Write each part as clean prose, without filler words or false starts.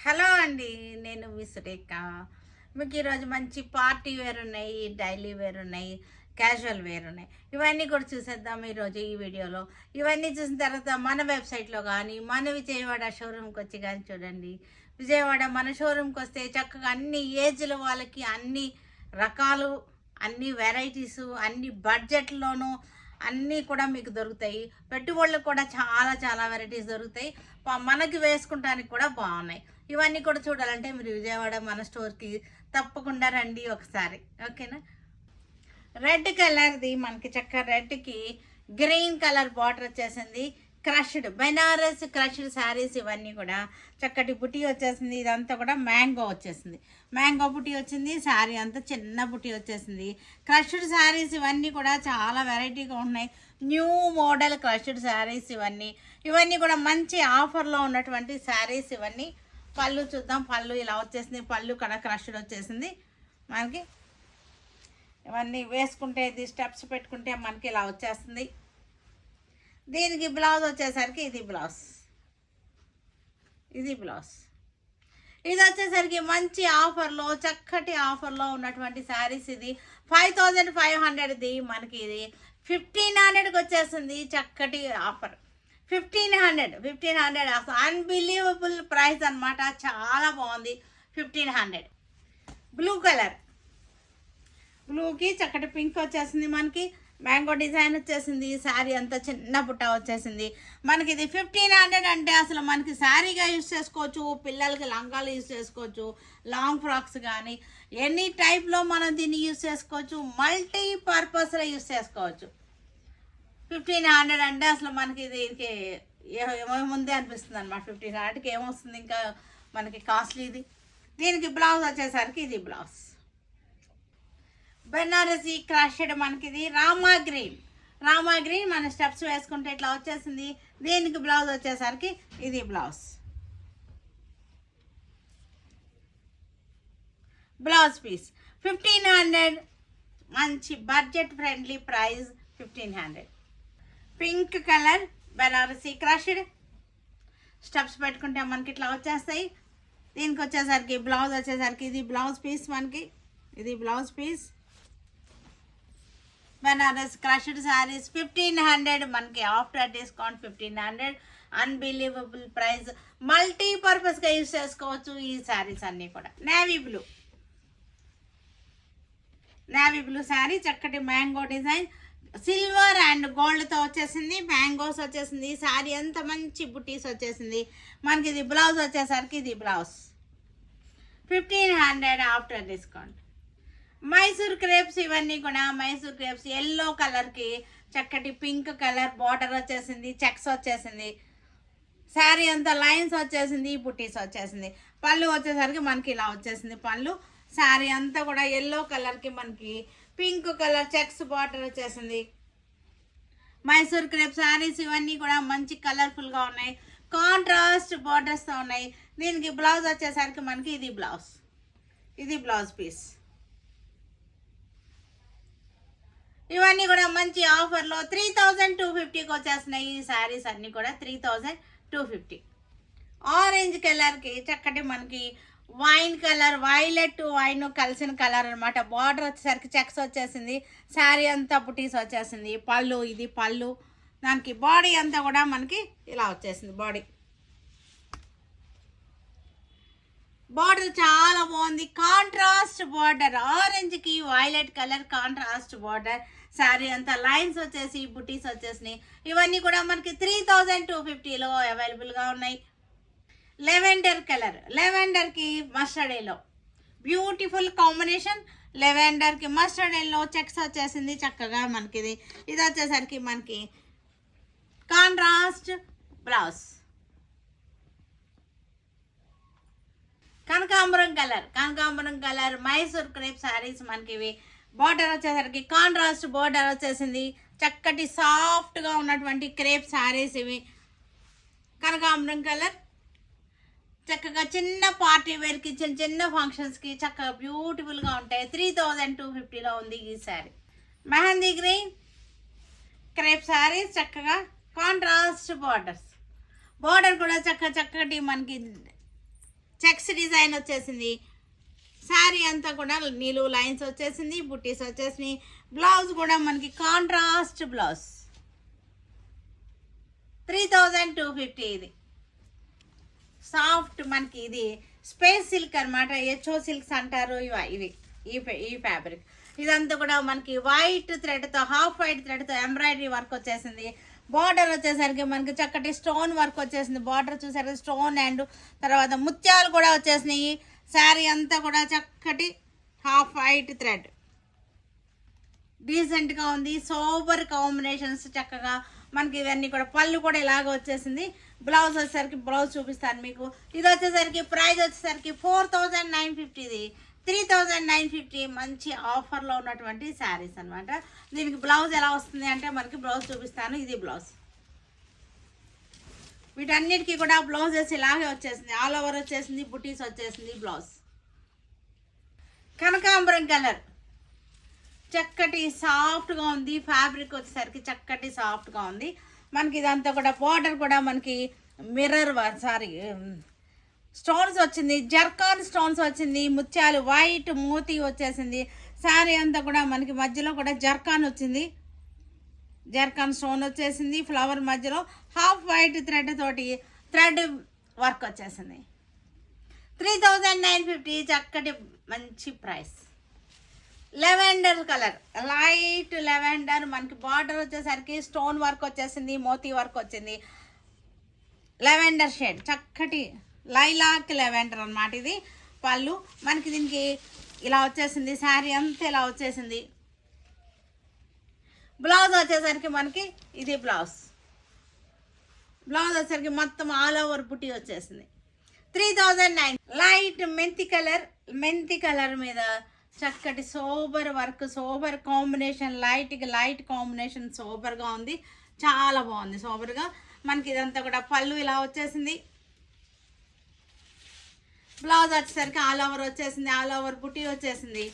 Hello అండి, నేను మీ సురేఖ. మీకు ఈరోజు మంచి పార్టీ వేర్ ఉన్నాయి, డైలీ వేర్ ఉన్నాయి, క్యాజువల్ వేర్ ఉన్నాయి. ఇవన్నీ కూడా చూసేద్దాం ఈరోజు ఈ వీడియోలో. ఇవన్నీ చూసిన తర్వాత మన వెబ్సైట్లో కానీ మన విజయవాడ షోరూమ్కి వచ్చి కానీ చూడండి. విజయవాడ మన షోరూమ్కి వస్తే చక్కగా అన్ని ఏజ్ల వాళ్ళకి అన్ని రకాలు, అన్ని వెరైటీసు, అన్ని బడ్జెట్లోనూ అన్నీ కూడా మీకు దొరుకుతాయి. పెట్టుబడులకు కూడా చాలా చాలా వెరైటీస్ దొరుకుతాయి. మనకి వేసుకుంటానికి కూడా బాగున్నాయి. ఇవన్నీ కూడా చూడాలంటే మీరు విజయవాడ మన స్టోర్కి తప్పకుండా రండి ఒకసారి, ఓకేనా. రెడ్ కలర్ది మనకి చక్కగా రెడ్కి గ్రీన్ కలర్ బార్డర్ వచ్చేసింది. క్రష్డ్ బెనారస్ క్రష్డ్ శారీస్ ఇవన్నీ కూడా చక్కటి బుటీ వచ్చేసింది. ఇదంతా కూడా మ్యాంగో వచ్చేసింది, మ్యాంగో బుటీ వచ్చింది. శారీ అంతా చిన్న బుటీ వచ్చేసింది. క్రష్డ్ శారీస్ ఇవన్నీ కూడా చాలా వెరైటీగా ఉన్నాయి. న్యూ మోడల్ క్రష్డ్ శారీస్ ఇవన్నీ కూడా మంచి ఆఫర్లో ఉన్నటువంటి శారీస్ ఇవన్నీ. పళ్ళు చూద్దాం. పళ్ళు ఇలా వచ్చేసింది. పళ్ళు కూడా క్రష్డ్ వచ్చేసింది మనకి. ఇవన్నీ వేసుకుంటే ఇది స్టెప్స్ పెట్టుకుంటే మనకి ఇలా వచ్చేస్తుంది. దీనికి బ్లౌజ్ వచ్చేసరికి ఇది బ్లౌజ్ ఇది వచ్చేసరికి మంచి ఆఫర్లో, చక్కటి ఆఫర్లో ఉన్నటువంటి శారీస్. ఇది 5500ది మనకి. ఇది 1500కి వచ్చేస్తుంది. చక్కటి ఆఫర్ 1500 అసలు అన్బిలీవబుల్ ప్రైస్ అనమాట. చాలా బాగుంది. 1500. బ్లూ కలర్, బ్లూకి చక్కటి పింక్ వచ్చేసింది మనకి. మ్యాంగో డిజైన్ వచ్చేసింది. శారీ అంతా చిన్న బుట్ట వచ్చేసింది మనకి. ఇది 1500 అంటే అసలు మనకి శారీగా యూజ్ చేసుకోవచ్చు, పిల్లలకి లంగాలు యూజ్ చేసుకోవచ్చు, లాంగ్ ఫ్రాక్స్ కానీ ఎనీ టైప్లో మనం దీన్ని యూజ్ చేసుకోవచ్చు. మల్టీ పర్పస్లో యూజ్ చేసుకోవచ్చు. 1500 అంటే అసలు మనకి దీనికి ఏముందే అనిపిస్తుంది అనమాట. 1500కి ఏమొస్తుంది ఇంకా మనకి కాస్ట్లీది. దీనికి బ్లౌజ్ వచ్చేసరికి ఇది బ్లౌజ్ బెనారసీ క్రష్డ్ మనకి. ఇది రామా గ్రీన్ మన స్టెప్స్ వేసుకుంటే ఇట్లా వచ్చేసింది. దీనికి బ్లౌజ్ వచ్చేసరికి ఇది బ్లౌజ్ పీస్. 1500 మంచి budget friendly price. 1500. Pink colour Banarasi crushed steps పెట్టుకుంటే మనకి ఇట్లా వచ్చేస్తాయి. దీనికి వచ్చేసరికి బ్లౌజ్ వచ్చేసరికి ఇది బ్లౌజ్ పీస్ మనకి. ఇది blouse piece. Banaras crushed saris 1500 మనకి. After discount 1500. Unbelievable price. మల్టీపర్పస్గా యూజ్ చేసుకోవచ్చు ఈ శారీస్ అన్నీ కూడా. నేవీ బ్లూ శారీ చక్కటి మ్యాంగో డిజైన్, సిల్వర్ అండ్ గోల్డ్తో వచ్చేసింది. మ్యాంగోస్ వచ్చేసింది. శారీ అంతా మంచి బుటీస్ వచ్చేసింది మనకి. ఇది బ్లౌజ్ వచ్చేసరికి ఇది blouse 1500 after discount. Mysore crepes ఇవన్నీ కూడా మైసూర్ క్రేప్స్ ఎల్లో కలర్కి చక్కటి పింక్ కలర్ బార్డర్ వచ్చేసింది. చెక్స్ వచ్చేసింది. శారీ అంతా లైన్స్ వచ్చేసింది, బుటీస్ వచ్చేసింది. పళ్ళు వచ్చేసరికి మనకి ఇలా వచ్చేసింది పళ్ళు. శారీ అంతా కూడా ఎల్లో కలర్కి మనకి పింక్ కలర్ చెక్స్ బార్డర్ వచ్చేసింది. మైసూర్ క్రేప్ శారీస్ ఇవన్నీ కూడా మంచి కలర్ఫుల్గా ఉన్నాయి. కాంట్రాస్ట్ బార్డర్స్తో ఉన్నాయి. దీనికి బ్లౌజ్ వచ్చేసరికి మనకి ఇది బ్లౌజ్ పీస్. ఇవన్నీ కూడా మంచి ఆఫర్లో 3250కి వచ్చేస్తున్నాయి ఈ శారీస్ అన్నీ కూడా. 3250. ఆరెంజ్ కలర్కి చక్కటి మనకి వైన్ కలర్, వైలెట్ వైన్ కలిసిన కలర్ అనమాట. బార్డర్ వచ్చేసరికి చెక్స్ వచ్చేసింది. శారీ అంతా బుటీస్ వచ్చేసింది. పళ్ళు ఇది పళ్ళు. దానికి బాడీ అంతా కూడా మనకి ఇలా వచ్చేసింది. బార్డర్ చాలా బాగుంది. కాంట్రాస్ట్ బార్డర్, ఆరెంజ్కి violet colour contrast border. Sari అంతా లైన్స్ వచ్చేసి బుటీస్ వచ్చేసినాయి. ఇవన్నీ కూడా మనకి 3250లో అవైలబుల్గా ఉన్నాయి. లెవెండర్ కలర్, లెవెండర్కి మస్టర్డ్ ఎల్లో బ్యూటిఫుల్ కాంబినేషన్. లెవెండర్కి మస్టర్డ్ ఎల్లో చెక్స్ వచ్చేసింది చక్కగా మనకి. ఇది వచ్చేసరికి మనకి కాంట్రాస్ట్ బ్లౌజ్. కనకాంబరం కలర్ మైసూర్ క్రేప్ శారీస్ మనకి. ఇవి బార్డర్ వచ్చేసరికి కాంట్రాస్ట్ బార్డర్ వచ్చేసింది. చక్కటి సాఫ్ట్గా ఉన్నటువంటి క్రేప్ శారీస్ ఇవి. కనకాంబరం కలర్ చక్కగా చిన్న పార్టీ వేర్కి, చిన్న ఫంక్షన్స్కి చక్కగా బ్యూటిఫుల్గా ఉంటాయి. 3250లో ఉంది ఈ శారీ. మెహందీ గ్రీన్ క్రేప్ శారీస్ చక్కగా కాంట్రాస్ట్ బార్డర్ కూడా చక్కటి మనకి చెక్స్ డిజైన్ వచ్చేసింది. శారీ అంతా కూడా నిలువు లైన్స్ వచ్చేసింది, బుట్టీస్ వచ్చేసినాయి. బ్లౌజ్ కూడా మనకి కాంట్రాస్ట్ బ్లౌజ్. 3250 ఇది. సాఫ్ట్ మనకి ఇది స్పేస్ సిల్క్ అనమాట, హెచ్ఓ సిల్క్స్ అంటారు ఇవి. ఈ ఫ్యాబ్రిక్ ఇదంతా కూడా మనకి వైట్ థ్రెడ్తో, హాఫ్ వైట్ థ్రెడ్తో ఎంబ్రాయిడరీ వర్క్ వచ్చేసింది. బార్డర్ వచ్చేసరికి మనకి చక్కటి స్టోన్ వర్క్ వచ్చేసింది. బార్డర్ చూసారు స్టోన్ అండ్ తర్వాత ముత్యాలు కూడా వచ్చేసినాయి. శారీ అంతా కూడా చక్కటి హాఫ్ వైట్ థ్రెడ్, డీసెంట్గా ఉంది. సోబర్ కాంబినేషన్స్ చక్కగా మనకి ఇవన్నీ కూడా. పళ్ళు కూడా ఇలాగ వచ్చేసింది. బ్లౌజ్ వచ్చేసరికి బ్లౌజ్ చూపిస్తాను మీకు. ఇది వచ్చేసరికి ప్రైస్ వచ్చేసరికి 4950. ఇది 3950. మంచి ఆఫర్లో ఉన్నటువంటి శారీస్ అనమాట. దీనికి బ్లౌజ్ ఎలా వస్తుంది అంటే మనకి బ్లౌజ్ చూపిస్తాను. ఇది బ్లౌజ్. వీటన్నిటికీ కూడా బ్లౌజెస్ ఇలాగే వచ్చేసింది. ఆల్ ఓవర్ వచ్చేసింది, బుటీస్ వచ్చేసింది. బ్లౌజ్ కనకాంబరం కలర్, చక్కటి సాఫ్ట్గా ఉంది. ఫ్యాబ్రిక్ వచ్చేసరికి చక్కటి సాఫ్ట్గా ఉంది. మనకి ఇదంతా కూడా బార్డర్ కూడా మనకి మిర్రర్ స్టోన్స్ వచ్చింది, జర్కాన్ స్టోన్స్ వచ్చింది, ముత్యాలు వైట్ మోతీ వచ్చేసింది. శారీ అంతా కూడా మనకి మధ్యలో కూడా జర్కాన్ వచ్చింది, జర్కాన్ స్టోన్ వచ్చేసింది. ఫ్లవర్ మధ్యలో హాఫ్ వైట్ థ్రెడ్ తోటి థ్రెడ్ వర్క్ వచ్చేసింది. 3950. చక్కటి మంచి price. Lavender colour, light lavender, మనకి బార్డర్ వచ్చేసరికి స్టోన్ వర్క్ వచ్చేసింది, మోతీ వర్క్ వచ్చింది. లెవెండర్ షేడ్, చక్కటి లైలాక్ లెవెండర్ అనమాట. ఇది పళ్ళు మనకి దీనికి ఇలా వచ్చేసింది. శారీ అంతా ఇలా వచ్చేసింది. బ్లౌజ్ వచ్చేసరికి మనకి ఇది బ్లౌజ్. బ్లౌజ్ వచ్చేసరికి మొత్తం ఆల్ ఓవర్ బుట్టి వచ్చేసింది. 3009. లైట్ మెంతి కలర్ మీద చక్కటి sober work, sober combination, light combination, సోబర్గా ఉంది. చాలా బాగుంది సోబర్గా. మనకి ఇదంతా కూడా పళ్ళు ఇలా వచ్చేసింది. బ్లౌజ్ వచ్చేసరికి ఆల్ ఓవర్ వచ్చేసింది, ఆల్ ఓవర్ బుట్టి వచ్చేసింది.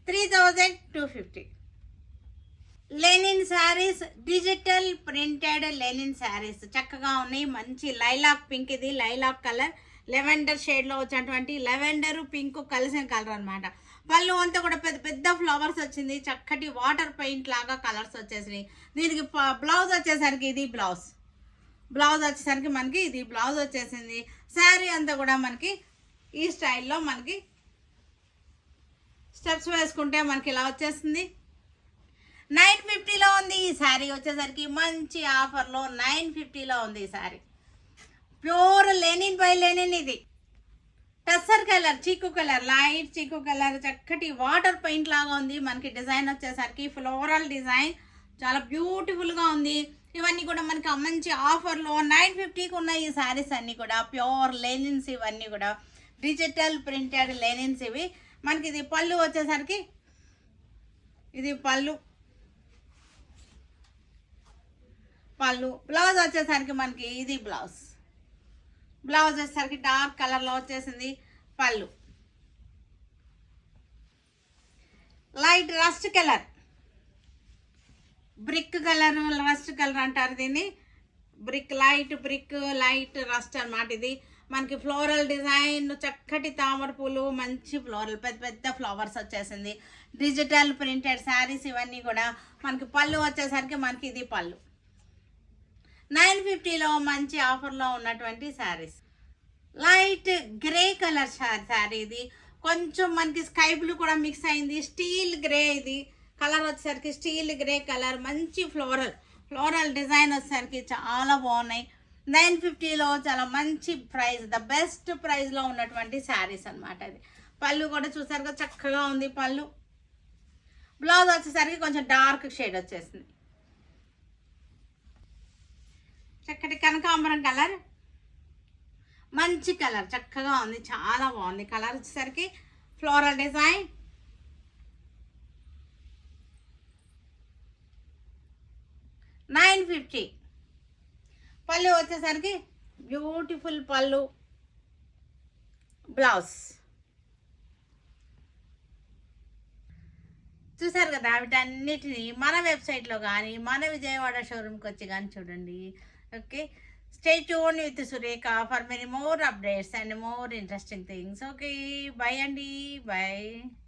3250. Linen saris, digital printed linen saris చక్కగా ఉన్నాయి. మంచి లైలాక్ పింక్, ఇది లైలాక్ కలర్, లెవెండర్ షేడ్లో వచ్చినటువంటి లెవెండర్ పింక్ కలిసిన కలర్ అనమాట. పళ్ళు అంతా కూడా పెద్ద పెద్ద ఫ్లవర్స్ వచ్చింది. చక్కటి వాటర్ పెయింట్ లాగా కలర్స్ వచ్చేసినాయి. దీనికి బ్లౌజ్ వచ్చేసరికి ఇది బ్లౌజ్. బ్లౌజ్ వచ్చేసరికి మనకి ఇది బ్లౌజ్ వచ్చేసింది. శారీ అంతా కూడా మనకి ఈ స్టైల్లో మనకి స్టెప్స్ వేసుకుంటే మనకి ఇలా వచ్చేస్తుంది. 950లో ఉంది ఈ శారీ. వచ్చేసరికి మంచి ఆఫర్లో 950లో ఉంది ఈ sari. Pure linen by Lenin. ఇది టస్సర్ కలర్, చీకు కలర్, లైట్ చీకు కలర్, చక్కటి వాటర్ పెయింట్ లాగా ఉంది. మనకి డిజైన్ వచ్చేసరికి ఫ్లోరల్ డిజైన్, చాలా బ్యూటిఫుల్గా ఉంది. ఇవన్నీ కూడా మనకి మంచి ఆఫర్లో 950కి ఉన్నాయి ఈ శారీస్ అన్నీ కూడా. ప్యూర్ లెనిన్స్ ఇవన్నీ కూడా, డిజిటల్ ప్రింటెడ్ లెనిన్స్ ఇవి. మనకి ఇది పళ్ళు వచ్చేసరికి ఇది పళ్ళు. బ్లౌజ్ వచ్చేసరికి మనకి ఇది బ్లౌజ్. బ్లౌజ్ వచ్చేసరికి డార్క్ కలర్లో వచ్చేసింది. పళ్ళు light rust colour, brick colour, rust colour అంటారు దీన్ని. లైట్ రస్ట్ అనమాట. ఇది మనకి ఫ్లోరల్ డిజైన్, చక్కటి తామర పూలు, మంచి ఫ్లోరల్ పెద్ద పెద్ద ఫ్లవర్స్ వచ్చేసింది. డిజిటల్ ప్రింటెడ్ శారీస్ ఇవన్నీ కూడా. మనకి పళ్ళు వచ్చేసరికి మనకి ఇది పళ్ళు. 950లో మంచి ఆఫర్లో ఉన్నటువంటి saris. Light grey colour sari. ఇది కొంచెం మనకి స్కై బ్లూ కూడా మిక్స్ అయింది. స్టీల్ గ్రే, ఇది కలర్ వచ్చేసరికి స్టీల్ గ్రే కలర్. మంచి ఫ్లోరల్ డిజైన్ వచ్చేసరికి చాలా బాగున్నాయి. 950లో చాలా మంచి ప్రైస్, ద బెస్ట్ ప్రైస్లో ఉన్నటువంటి శారీస్ అనమాట. అది పళ్ళు కూడా చూసారుగా చక్కగా ఉంది పళ్ళు. బ్లౌజ్ వచ్చేసరికి కొంచెం డార్క్ షేడ్ వచ్చేసింది. చక్కటి కనకాంబరం కలర్, మంచి కలర్, చక్కగా ఉంది, చాలా బాగుంది కలర్ వచ్చేసరికి. Floral design, $950. పళ్ళు వచ్చేసరికి బ్యూటిఫుల్ పళ్ళు. బ్లౌజ్ చూసారు కదా. వీటన్నిటిని మన వెబ్సైట్లో కానీ మన విజయవాడ షోరూమ్కి వచ్చి కానీ చూడండి. Okay, stay tune with Surekha for many more updates and more interesting things. Okay, by అండి, బై.